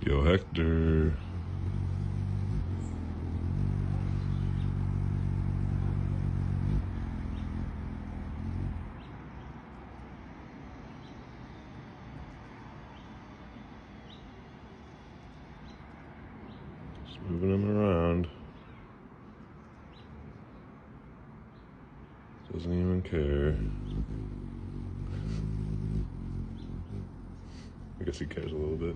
Yo, Hector. Just moving him around. Doesn't even care. I guess he cares a little bit.